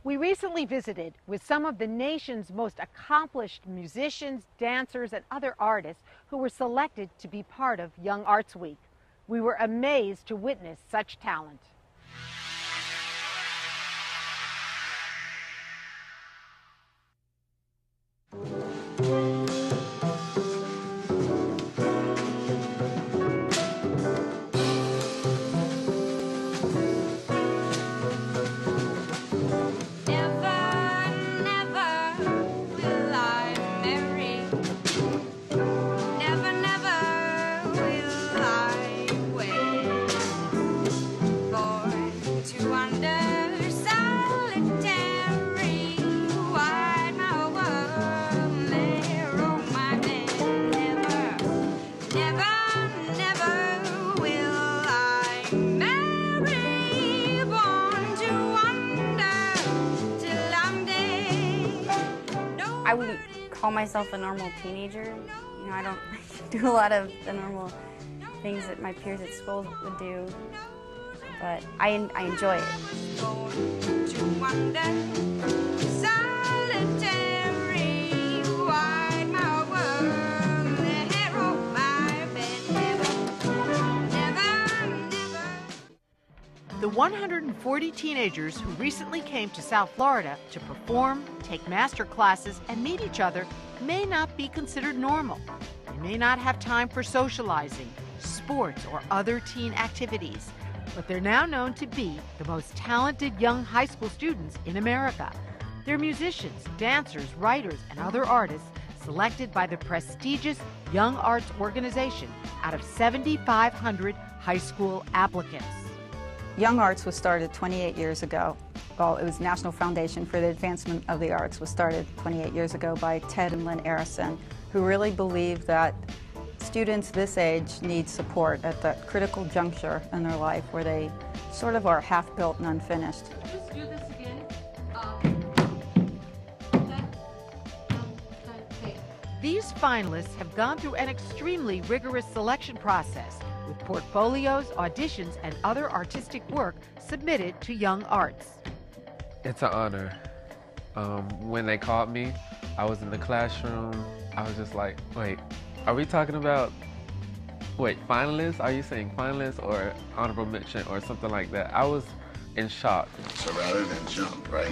We recently visited with some of the nation's most accomplished musicians, dancers, and other artists who were selected to be part of Young Arts Week. We were amazed to witness such talent. I wouldn't call myself a normal teenager. You know, I don't do a lot of the normal things that my peers at school would do, but I enjoy it. The 140 teenagers who recently came to South Florida to perform, take master classes, and meet each other may not be considered normal. They may not have time for socializing, sports, or other teen activities, but they're now known to be the most talented young high school students in America. They're musicians, dancers, writers, and other artists selected by the prestigious Young Arts organization out of 7,500 high school applicants. Young Arts was started 28 years ago. Well, it was National Foundation for the Advancement of the Arts was started 28 years ago by Ted and Lynn Arison, who really believed that students this age need support at that critical juncture in their life where they sort of are half-built and unfinished. Just do this again. These finalists have gone through an extremely rigorous selection process with portfolios, auditions, and other artistic work submitted to Young Arts. It's an honor. When they called me, I was in the classroom. I was just like, wait, are we talking about, finalists? Are you saying finalists or honorable mention or something like that? I was in shock. So rather than jump, right?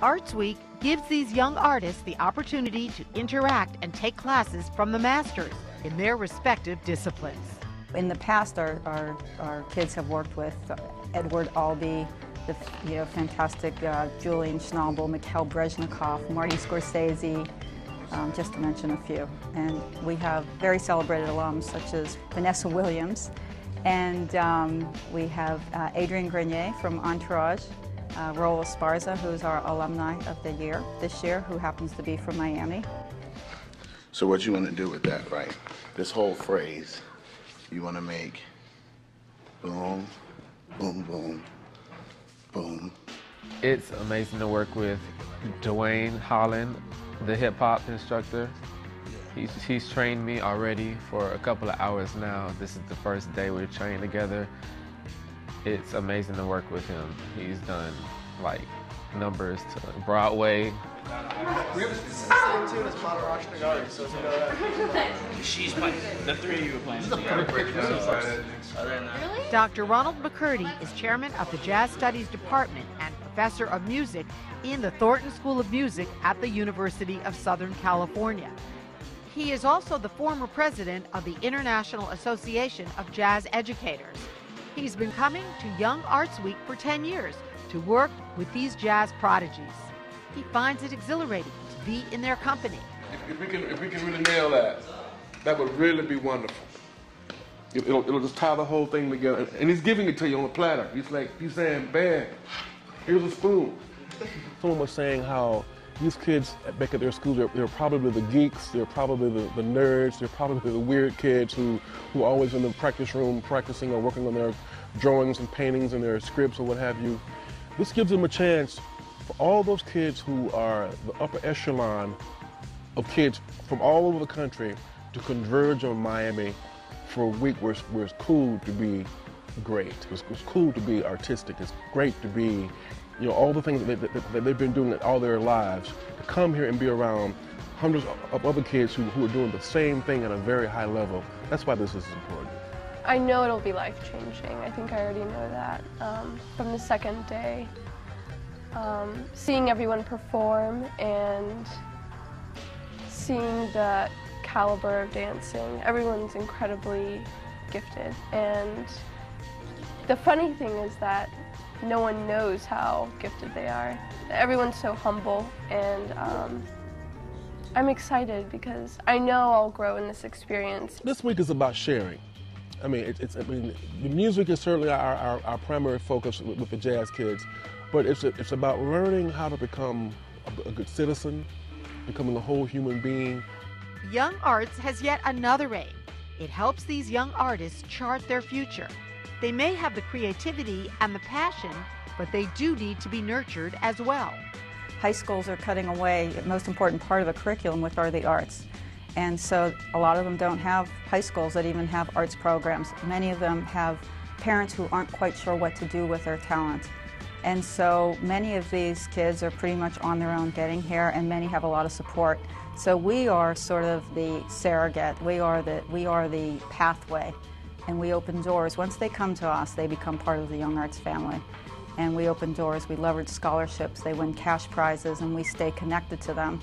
Arts Week gives these young artists the opportunity to interact and take classes from the masters in their respective disciplines. In the past, our kids have worked with Edward Albee, the fantastic Julian Schnabel, Mikhail Brezhnikov, Marty Scorsese, just to mention a few. And we have very celebrated alums such as Vanessa Williams, and we have Adrian Grenier from Entourage, Raul Esparza, who's our alumni of the year this year, who happens to be from Miami. So what you want to do with that, right? This whole phrase, you want to make boom, boom, boom, boom. It's amazing to work with Dwayne Holland, the hip-hop instructor. He's trained me already for a couple of hours now. This is the first day we're training together. It's amazing to work with him. He's done like numbers to Broadway. We have the same tune as Modern Rockstar Garden, so you know that. She's playing. The three of you are playing together. Really? Dr. Ronald McCurdy is chairman of the Jazz Studies Department and professor of music in the Thornton School of Music at the University of Southern California. He is also the former president of the International Association of Jazz Educators. He's been coming to Young Arts Week for 10 years to work with these jazz prodigies. He finds it exhilarating to be in their company. If we can really nail that, that would really be wonderful. It'll just tie the whole thing together. And he's giving it to you on a platter. He's saying, "Bam, here's a spoon." Someone was saying how these kids back at their school, they're probably the geeks, they're probably the nerds, they're probably the weird kids who are always in the practice room practicing or working on their drawings and paintings and their scripts or what have you. This gives them a chance for all those kids who are the upper echelon of kids from all over the country to converge on Miami for a week where it's cool to be great. It's cool to be artistic. It's great to be, you know, all the things that they've been doing all their lives, to come here and be around hundreds of other kids who are doing the same thing at a very high level. That's why this is important. I know it'll be life-changing. I think I already know that from the second day. Seeing everyone perform and seeing the caliber of dancing, everyone's incredibly gifted. And the funny thing is that no one knows how gifted they are. Everyone's so humble, and I'm excited because I know I'll grow in this experience. This week is about sharing. I mean, the music is certainly our primary focus with the jazz kids, but it's about learning how to become a good citizen, becoming a whole human being. YoungARTS has yet another aim. It helps these young artists chart their future. They may have the creativity and the passion, but they do need to be nurtured as well. High schools are cutting away the most important part of the curriculum, which are the arts. And so a lot of them don't have high schools that even have arts programs. Many of them have parents who aren't quite sure what to do with their talent. And so many of these kids are pretty much on their own getting here, and many have a lot of support. So we are sort of the surrogate. We are the pathway, and we open doors. Once they come to us, they become part of the YoungARTS family. And we open doors, we leverage scholarships, they win cash prizes, and we stay connected to them.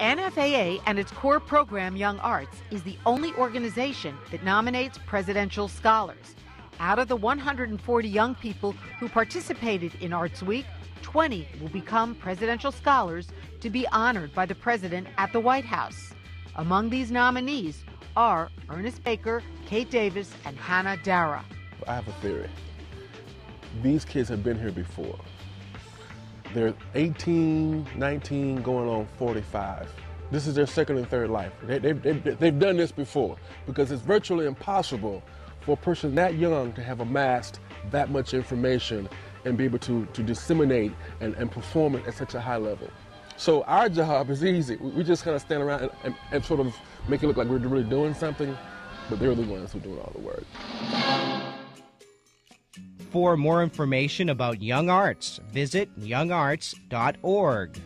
NFAA and its core program, YoungARTS, is the only organization that nominates presidential scholars. Out of the 140 young people who participated in Arts Week, 20 will become presidential scholars to be honored by the president at the White House. Among these nominees are Ernest Baker, Kate Davis, and Hannah Dara. I have a theory. These kids have been here before. They're 18, 19, going on 45. This is their second and third life. They've done this before, because it's virtually impossible for a person that young to have amassed that much information and be able to disseminate and perform it at such a high level. So our job is easy. We just kind of stand around and sort of make it look like we're really doing something, but they're the ones who are doing all the work. For more information about YoungARTS, visit youngarts.org.